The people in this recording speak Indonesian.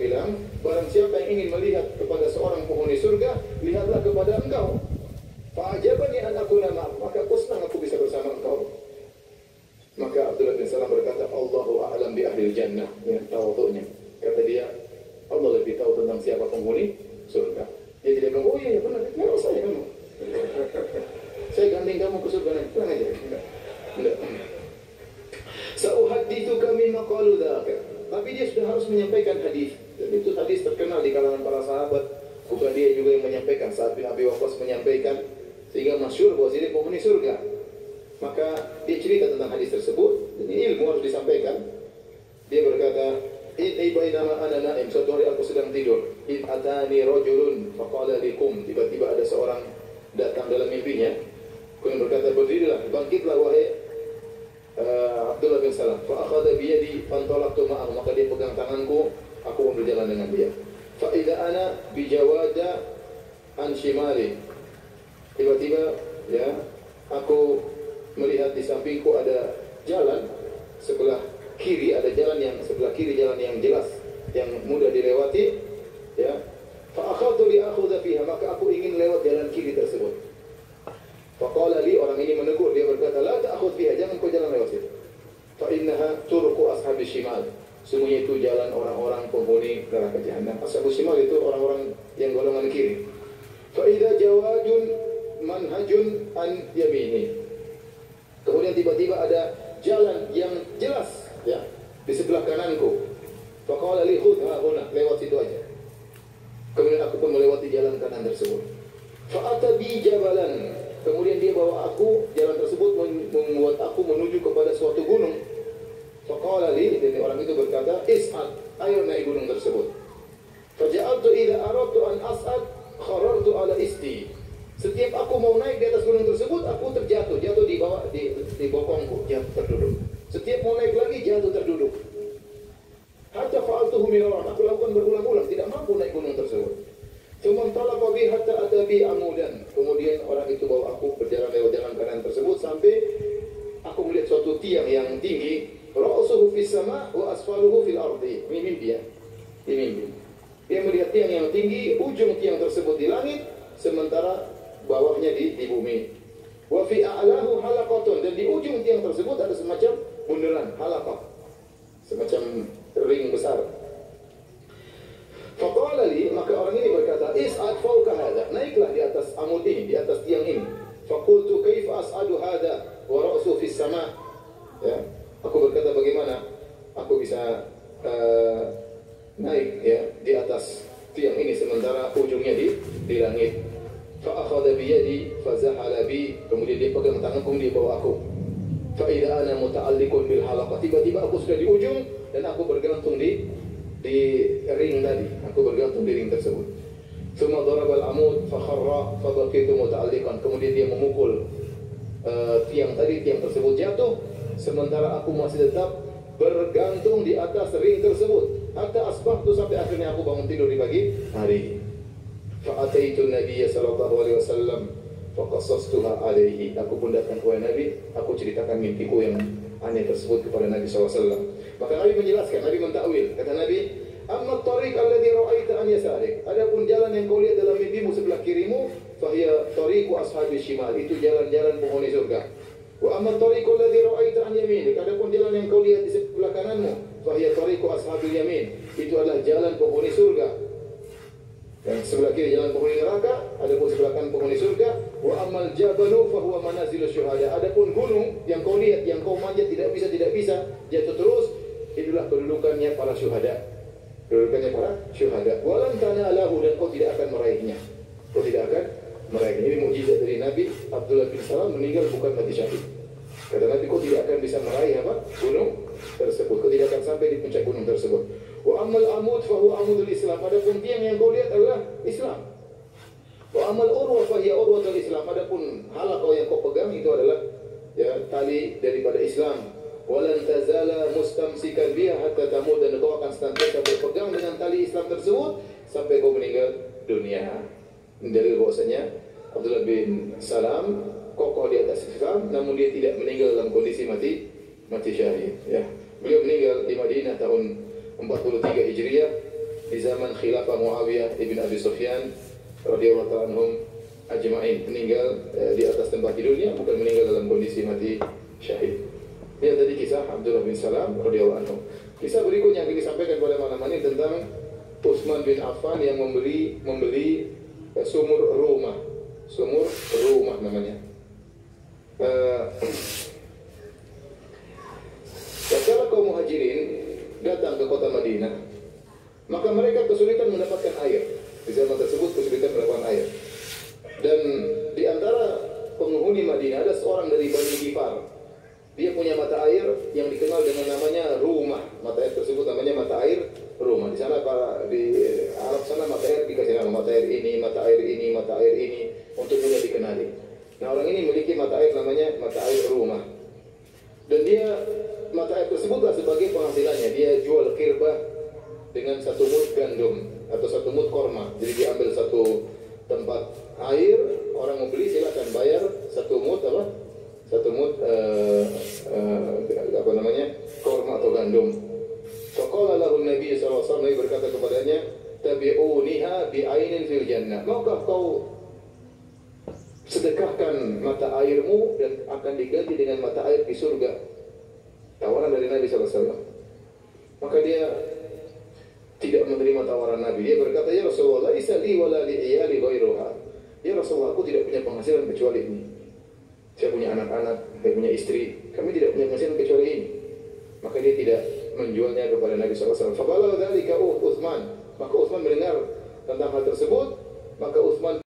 bilang, barang siapa yang ingin melihat kepada seorang penghuni surga, lihatlah kepada engkau. Fa'ajabani an akuna ma'ak, maka aku senang aku bisa bersama engkau. Maka Abdullah bin Salam berkata, Allahu a'lam bi ahlil jannah. Ya, tawadhu'nya. Kata dia, Allah lebih tahu tentang siapa penghuni surga. Dia tidak bilang, oh iya benar, tidak usah ya kamu. Saya gandeng kamu ke surga nanti, tenang aja. Enggak. Sa'uhaddithuka mimma qalu dzaka. Tapi dia sudah harus menyampaikan hadis. Dan itu hadis terkenal di kalangan para sahabat. Bukan dia juga yang menyampaikan, saat bin Abi Waqqas menyampaikan sehingga masyhur bahwa ini penghuni surga. Maka dia cerita tentang hadis tersebut. Dan ini ilmu harus disampaikan. Dia berkata, "Inni bainama ana na'im." Suatu hari aku sedang tidur. "Id atani rajulun faqala likum." Tiba-tiba ada seorang datang dalam mimpinya. Kemudian berkata, "Berdirilah, bangkitlah wahai Abdullah bin Salam." Fa akhadha bi yadi fantalaqtu ma'ahu. Maka dia pegang tanganku, aku pun berjalan dengan dia. Fa idza ana bi jawada an shimali. Tiba-tiba ya, aku melihat di sampingku ada jalan sebelah kiri, ada jalan yang sebelah kiri, jalan yang jelas, yang mudah dilewati, ya. Fa akhadtu li akhudha fiha, maka aku ingin lewat jalan kiri tersebut. Fa qala li, orang ini menegur, dia berkata, la ta'khudh fiha, jangan kau jalan lewat situ. Fa innaha turqu ashabi shimal. Sungguhnya itu jalan orang-orang penghuni neraka jahanam. Ashabus shimal itu orang-orang yang golongan kiri. Fa idza jawadun manhajun an yamini. Kemudian tiba-tiba ada jalan yang jelas, ya, di sebelah kananku. Faqala li khudha huna, lewat situ aja. Kemudian aku pun melewati jalan kanan tersebut. Fa'ata bi jabalan. Kemudian dia bawa aku, jalan tersebut membuat aku menuju kepada suatu gunung. Faqala li, dan orang itu berkata, is'ad, ayo naik gunung tersebut. Faja'altu idza aradtu an as'ad kharartu ala isti. Setiap aku mau naik di atas gunung tersebut, aku terjatuh, jatuh di bawah, di bokongku, jatuh terduduk. Setiap mau naik lagi, jatuh terduduk. Hatta fa'altuhu miraran, aku lakukan berulang-ulang, tidak mampu naik gunung tersebut. Cuma talaqa bi hatta atabi amudan. Kemudian orang itu bawa aku berjalan lewat jalan kanan tersebut sampai aku melihat suatu tiang yang tinggi, ra'suhu fis sama' wa asfaluhu fil ardi. Ini mimpi ya. Ini mimpi. Dia melihat tiang yang tinggi, ujung tiang tersebut di langit, sementara bawahnya di bumi. Wa fi a'lahu halaqatun, dan di ujung tiang tersebut ada semacam bundaran, halaqah. Semacam ring besar. Faqala li, maka orang ini berkata, is'ad fawqa hadha, naiklah di atas amud ini, di atas tiang ini. Faqultu kaifa as'adu hadha wa ra'su fis sama'. Ya, aku berkata, bagaimana aku bisa naik ya di atas tiang ini sementara ujungnya di langit. Fa akhadha bi yadi fa zahala bi, kemudian dia pegang tanganku, dia bawa aku. Fa idza ana muta'alliqun bil halaqah, tiba-tiba aku sudah di ujung dan aku bergantung di ring tadi, aku bergantung di ring tersebut. Tsumma daraba al-amud fa kharra fa baqitu muta'alliqan, kemudian dia memukul tiang tadi, tiang tersebut jatuh sementara aku masih tetap bergantung di atas ring tersebut. Hatta asbahtu, sampai akhirnya aku bangun tidur di pagi hari. Fa ataitu Nabiy sallallahu alaihi wasallam fa qassastuha alaihi, aku pun datang kepada Nabi, aku ceritakan mimpiku yang aneh tersebut kepada Nabi SAW. Maka Nabi menjelaskan, Nabi mentakwil. Kata Nabi, amma tariq alladhi ra'aita an yasarik, adapun jalan yang kau lihat dalam mimpimu sebelah kirimu, fahiya tariqu ashabi shimal, itu jalan-jalan penghuni surga. Wa amma tariqu alladhi ra'aita an yaminik, adapun jalan yang kau lihat di sebelah kananmu, fahiya tariqu ashabil yamin, itu adalah jalan penghuni surga. Dan sebelah kiri jalan penghuni neraka, adapun sebelah kanan penghuni surga. Wa amal jabalu fa huwa manazilus syuhada, adapun gunung yang kau lihat, yang kau manjat tidak bisa jatuh terus, itulah kedudukannya para syuhada. Kedudukannya para syuhada. Walam tanalahu, dan kau tidak akan meraihnya. Kau tidak akan meraihnya. Ini mukjizat dari Nabi. Abdullah bin Salam meninggal bukan mati syahid. Kata Nabi, kau tidak akan bisa meraih apa? Gunung tersebut. Kau tidak akan sampai di puncak gunung tersebut. Wa amal amud fa huwa amudul Islam, adapun tiang yang kau lihat adalah Islam. Wa amal urwa fa hiya urwatul Islam, adapun halaqah yang kau pegang itu adalah ya tali daripada Islam. Walan tazala mustamsikan biha hatta tamut, dan kau akan senantiasa berpegang dengan tali Islam tersebut sampai kau meninggal dunia. Dari bahwasanya Abdullah bin Salam kokoh di atas Islam, namun dia tidak meninggal dalam kondisi mati syahid. Ya, beliau meninggal di Madinah tahun 43 Hijriah di zaman khilafah Muawiyah ibn Abi Sufyan radhiyallahu ta'ala anhum ajma'in, meninggal di atas tempat tidurnya, bukan meninggal dalam kondisi mati syahid. Ini tadi kisah Abdullah bin Salam radhiyallahu anhu. Kisah berikutnya yang disampaikan pada malam ini tentang Utsman bin Affan yang membeli sumur rumah namanya. Tatkala kaum muhajirin datang ke kota Madinah, maka mereka kesulitan mendapatkan air. Di zaman tersebut kesulitan mendapatkan air. Dan di antara penghuni Madinah ada seorang dari Bani Gifar. Dia punya mata air yang dikenal dengan namanya rumah. Mata air tersebut namanya mata air rumah. Di sana di Arab sana mata air dikasih nama mata air ini, mata air ini, mata air ini untuk mudah dikenali. Nah, orang ini memiliki mata air namanya mata air rumah. Dan dia mata air tersebutlah sebagai penghasilannya. Dia jual kirbah dengan 1 mud gandum atau 1 mud korma. Jadi diambil satu tempat air, orang mau beli silakan bayar 1 mud apa? 1 mud korma atau gandum. Faqala lahu Nabi sallallahu alaihi wasallam, berkata kepadanya, tabi'uniha bi'ainin fil jannah. Maukah kau sedekahkan mata airmu dan akan diganti dengan mata air di surga? Tawaran dari Nabi sallallahu alaihi wasallam. Maka dia tidak menerima tawaran Nabi. Dia berkata, ya Rasulullah, laisa li wala li iyali ghairuha. Ya Rasulullah, aku tidak punya penghasilan kecuali ini. Saya punya anak-anak, saya punya istri. Kami tidak punya penghasilan kecuali ini. Maka dia tidak menjualnya kepada Nabi SAW. Fabalagha dzalika Utsman. Maka Utsman mendengar tentang hal tersebut. Maka Utsman